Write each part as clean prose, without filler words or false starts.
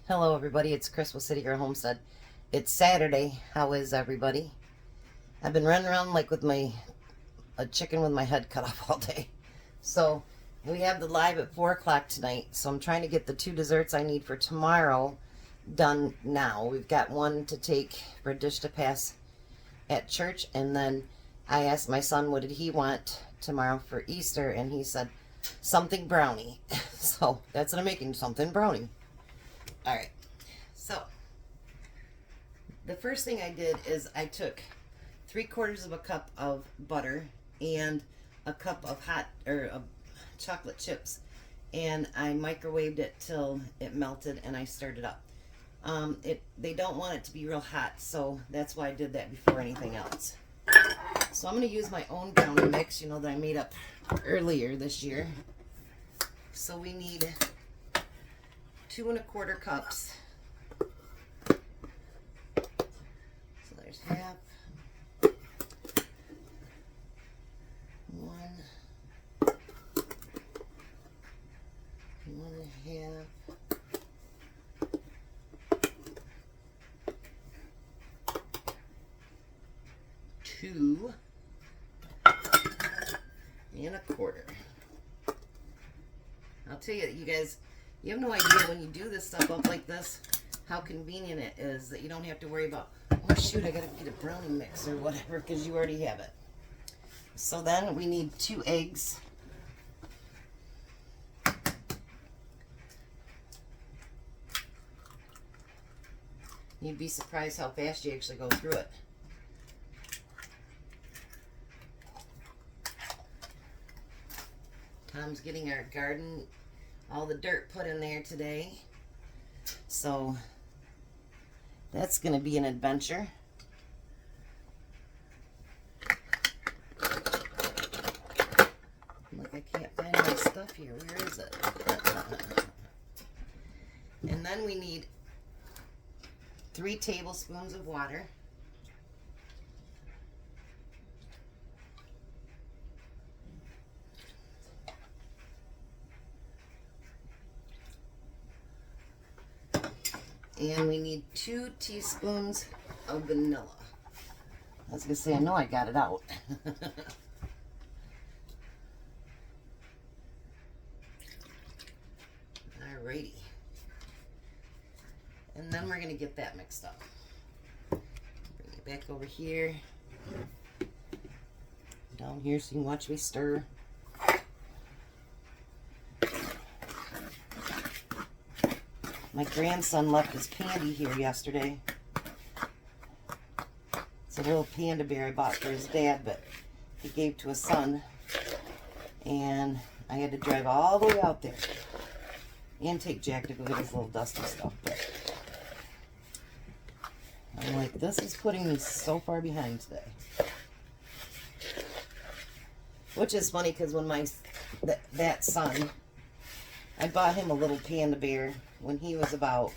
Hello everybody, it's Chris with Citygirlhomestead. It's Saturday. How is everybody? I've been running around like with a chicken with my head cut off all day. So we have the live at 4 o'clock tonight. So I'm trying to get the 2 desserts I need for tomorrow done now. We've got one to take for a dish to pass at church, and then I asked my son what did he want tomorrow for Easter, and he said something brownie. So that's what I'm making, something brownie. Alright, so the first thing I did is I took 3/4 of a cup of butter and a cup of chocolate chips, and I microwaved it till it melted, and I stirred it up. They don't want it to be real hot, so that's why I did that before anything else. So I'm going to use my own brownie mix, that I made up earlier this year. So we need 2 1/4 cups. So there's half. 1 1/2. 2 1/4. I'll tell you, you guys, you have no idea when you do this stuff up like this, how convenient it is that you don't have to worry about, oh shoot, I gotta get a brownie mix or whatever, because you already have it. So then we need 2 eggs. You'd be surprised how fast you actually go through it. Tom's getting our garden, all the dirt put in there today. So that's going to be an adventure. Look, I can't find my stuff here. Where is it? And then we need 3 tablespoons of water. And we need 2 teaspoons of vanilla. I was going to say, I know I got it out. Alrighty. And then we're going to get that mixed up. Bring it back over here. Down here so you can watch me stir. My grandson left his candy here yesterday. It's a little panda bear I bought for his dad, but he gave to his son. And I had to drive all the way out there and take Jack to go get his little dusty stuff. But I'm like, this is putting me so far behind today. Which is funny because when that son, I bought him a little panda bear when he was about,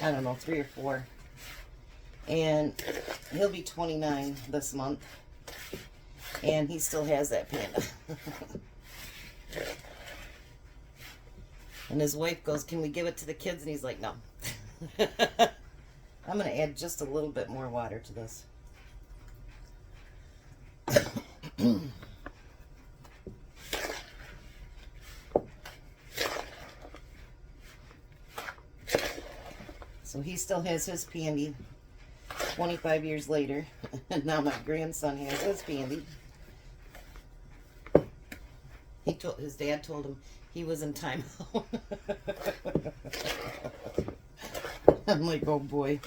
I don't know, 3 or 4. And he'll be 29 this month. And he still has that panda. And his wife goes, can we give it to the kids? And he's like, no. I'm going to add just a little bit more water to this. So he still has his candy 25 years later. And now my grandson has his candy. His dad told him he was in timeout. I'm like, oh boy.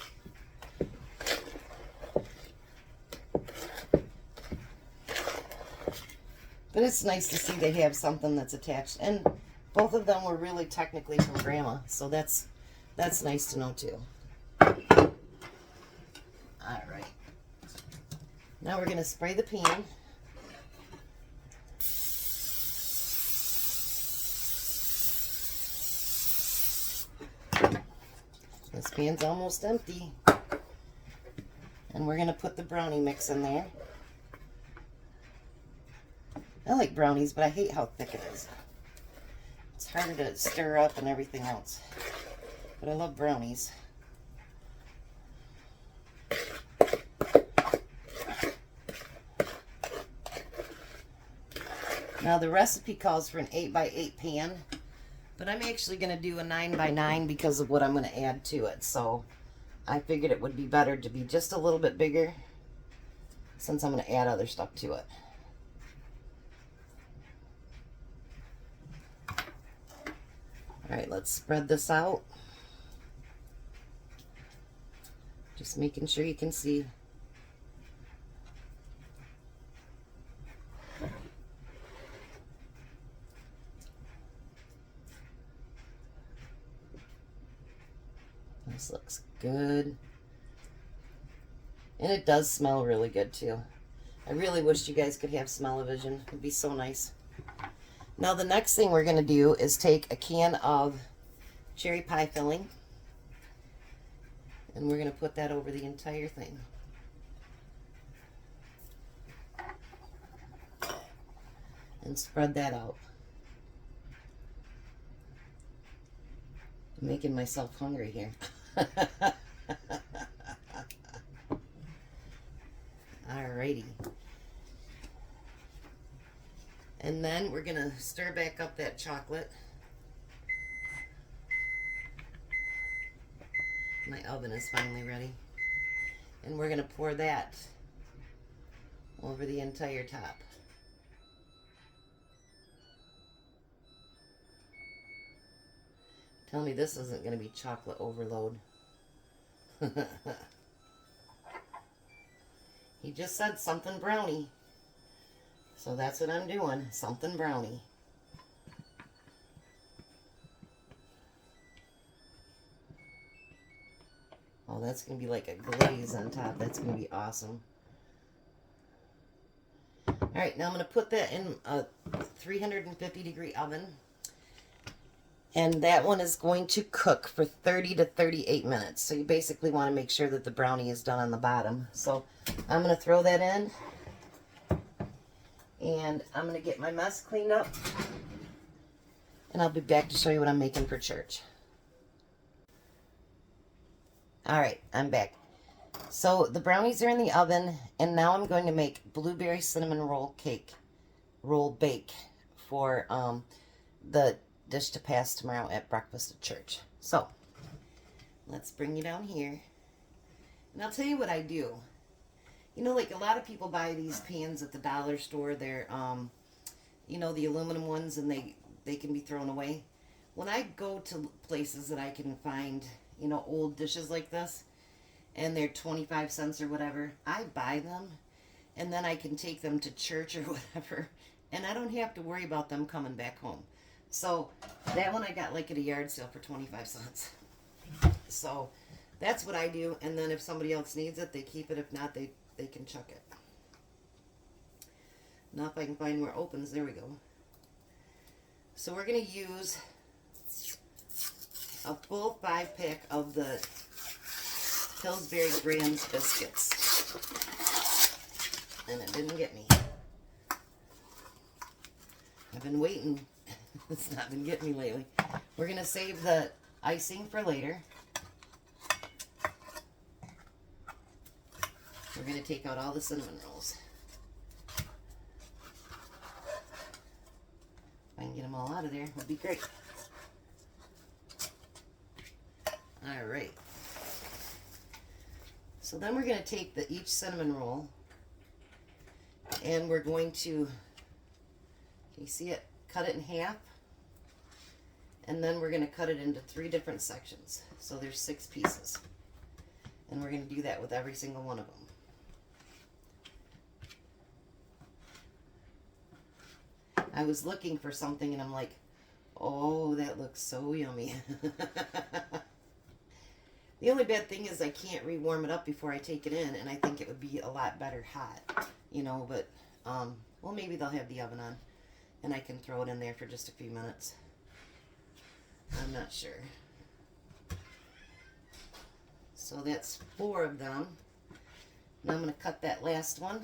But it's nice to see they have something that's attached. And both of them were really technically from Grandma. So that's nice to know too. Alright. Now we're going to spray the pan. This pan's almost empty. And we're going to put the brownie mix in there. I like brownies, but I hate how thick it is. It's harder to stir up and everything else. but I love brownies. Now the recipe calls for an 8x8 pan, but I'm actually going to do a 9x9 because of what I'm going to add to it. So I figured it would be better to be just a little bit bigger since I'm going to add other stuff to it. All right, let's spread this out. Just making sure you can see. This looks good. And it does smell really good too. I really wish you guys could have smell-o-vision. It'd be so nice. Now the next thing we're going to do is take a can of cherry pie filling, and we're going to put that over the entire thing. And spread that out. I'm making myself hungry here. Alrighty. And then we're going to stir back up that chocolate. My oven is finally ready. And we're going to pour that over the entire top. Tell me this isn't going to be chocolate overload. He just said something brownie. So that's what I'm doing, something brownie. Oh, that's going to be like a glaze on top. That's going to be awesome. Alright, now I'm going to put that in a 350-degree oven. And that one is going to cook for 30 to 38 minutes. So you basically want to make sure that the brownie is done on the bottom. So I'm going to throw that in. And I'm going to get my mess cleaned up. And I'll be back to show you what I'm making for church. Alright, I'm back. So the brownies are in the oven. And now I'm going to make blueberry cinnamon roll bake for the dish to pass tomorrow at breakfast at church. So let's bring you down here. And I'll tell you what I do. You know, like a lot of people buy these pans at the dollar store. They're, you know, the aluminum ones, and they can be thrown away. When I go to places that I can find, you know, old dishes like this, and they're 25 cents or whatever, I buy them, and then I can take them to church or whatever, and I don't have to worry about them coming back home. So that one I got like at a yard sale for 25 cents. So that's what I do, and then if somebody else needs it, they keep it. If not, they can chuck it. Now if I can find where it opens, there we go. So we're going to use a full 5-pack of the Pillsbury Grams biscuits. And it didn't get me. I've been waiting. It's not been getting me lately. We're going to save the icing for later. We're going to take out all the cinnamon rolls. If I can get them all out of there, it would be great. Alright. So then we're going to take each cinnamon roll, and we're going to, can you see it? Cut it in half. And then we're going to cut it into 3 different sections. So there's 6 pieces. And we're going to do that with every single one of them. I was looking for something and I'm like, oh, that looks so yummy. The only bad thing is I can't rewarm it up before I take it in, and I think it would be a lot better hot, you know, but, well, maybe they'll have the oven on and I can throw it in there for just a few minutes. I'm not sure. So that's 4 of them. Now I'm going to cut that last one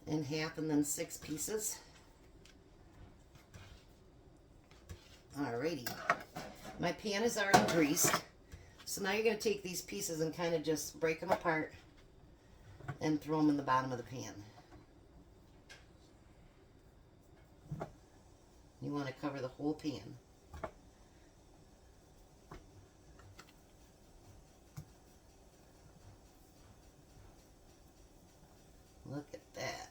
in half and then 6 pieces. Alrighty. My pan is already greased. So now you're going to take these pieces and kind of just break them apart and throw them in the bottom of the pan. You want to cover the whole pan. Look at that.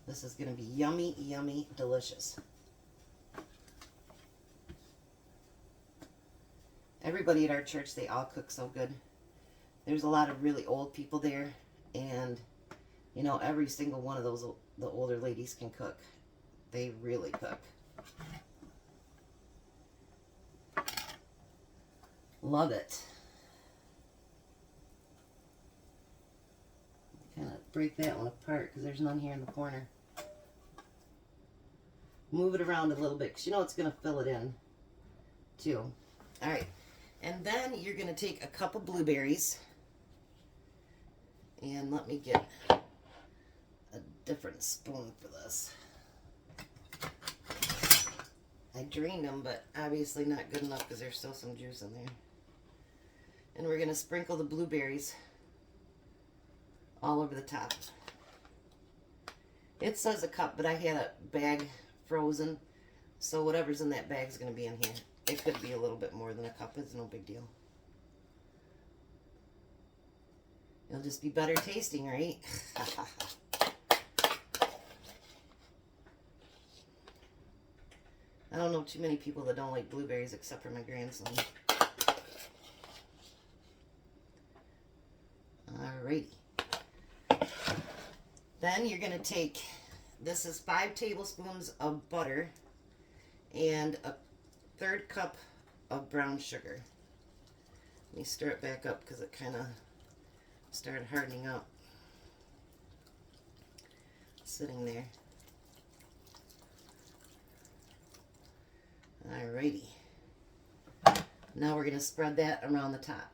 This is going to be yummy, yummy, delicious. Everybody at our church, they all cook so good. There's a lot of really old people there, and you know, every single one of those, the older ladies can cook. They really cook. Love it. Kind of break that one apart because there's none here in the corner. Move it around a little bit because you know it's going to fill it in too. All right. And then you're going to take a cup of blueberries. And let me get a different spoon for this. I drained them, but obviously not good enough because there's still some juice in there. And we're going to sprinkle the blueberries all over the top. It says a cup, but I had a bag frozen, so whatever's in that bag is going to be in here. It could be a little bit more than a cup. It's no big deal. It'll just be better tasting, right? I don't know too many people that don't like blueberries except for my grandson. Alrighty. Then you're going to take, this is 5 tablespoons of butter and a 1/3 cup of brown sugar. Let me stir it back up because it kind of started hardening up. Sitting there. Alrighty. Now we're going to spread that around the top.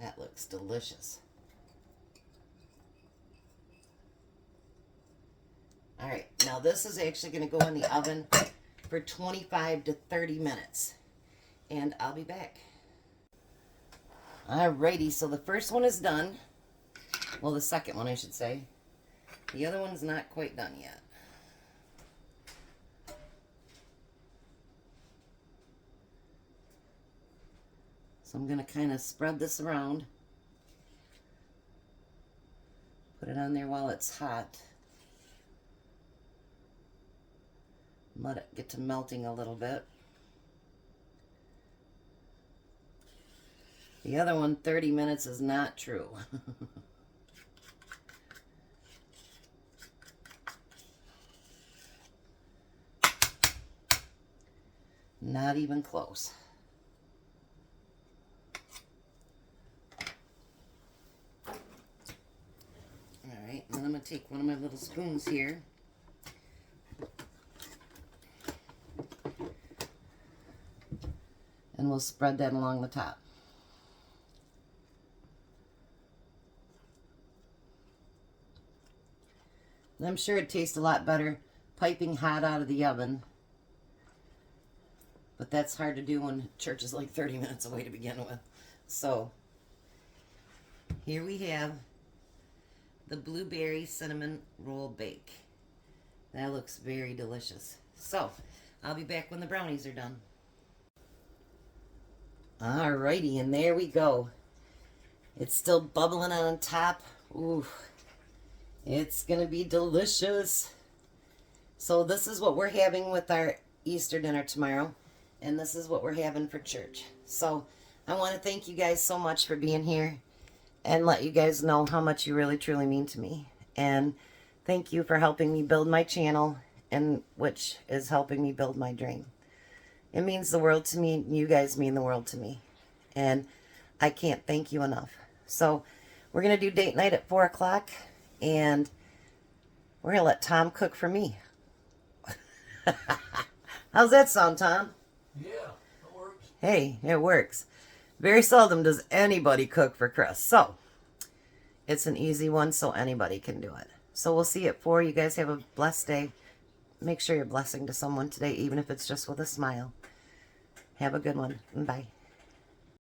That looks delicious. Alright, now this is actually going to go in the oven for 25 to 30 minutes. And I'll be back. Alrighty, so the first one is done. Well, the second one, I should say. The other one's not quite done yet. So I'm going to kind of spread this around. Put it on there while it's hot. Let it get to melting a little bit. The other one, 30 minutes, is not true. Not even close. Alright, then I'm going to take one of my little spoons here. And we'll spread that along the top. And I'm sure it tastes a lot better piping hot out of the oven. But that's hard to do when church is like 30 minutes away to begin with. So, here we have the blueberry cinnamon roll bake. That looks very delicious. So, I'll be back when the brownies are done. Alrighty, and there we go. It's still bubbling on top. Ooh, it's gonna be delicious. So this is what we're having with our Easter dinner tomorrow, and this is what we're having for church. So I want to thank you guys so much for being here and let you guys know how much you really truly mean to me. And thank you for helping me build my channel, and which is helping me build my dream. It means the world to me. You guys mean the world to me. And I can't thank you enough. So we're going to do date night at 4 o'clock. And we're going to let Tom cook for me. How's that sound, Tom? Yeah, it works. Hey, it works. Very seldom does anybody cook for Chris. So it's an easy one, so anybody can do it. So we'll see you at 4. You guys have a blessed day. Make sure you're blessing to someone today, even if it's just with a smile. Have a good one. Bye.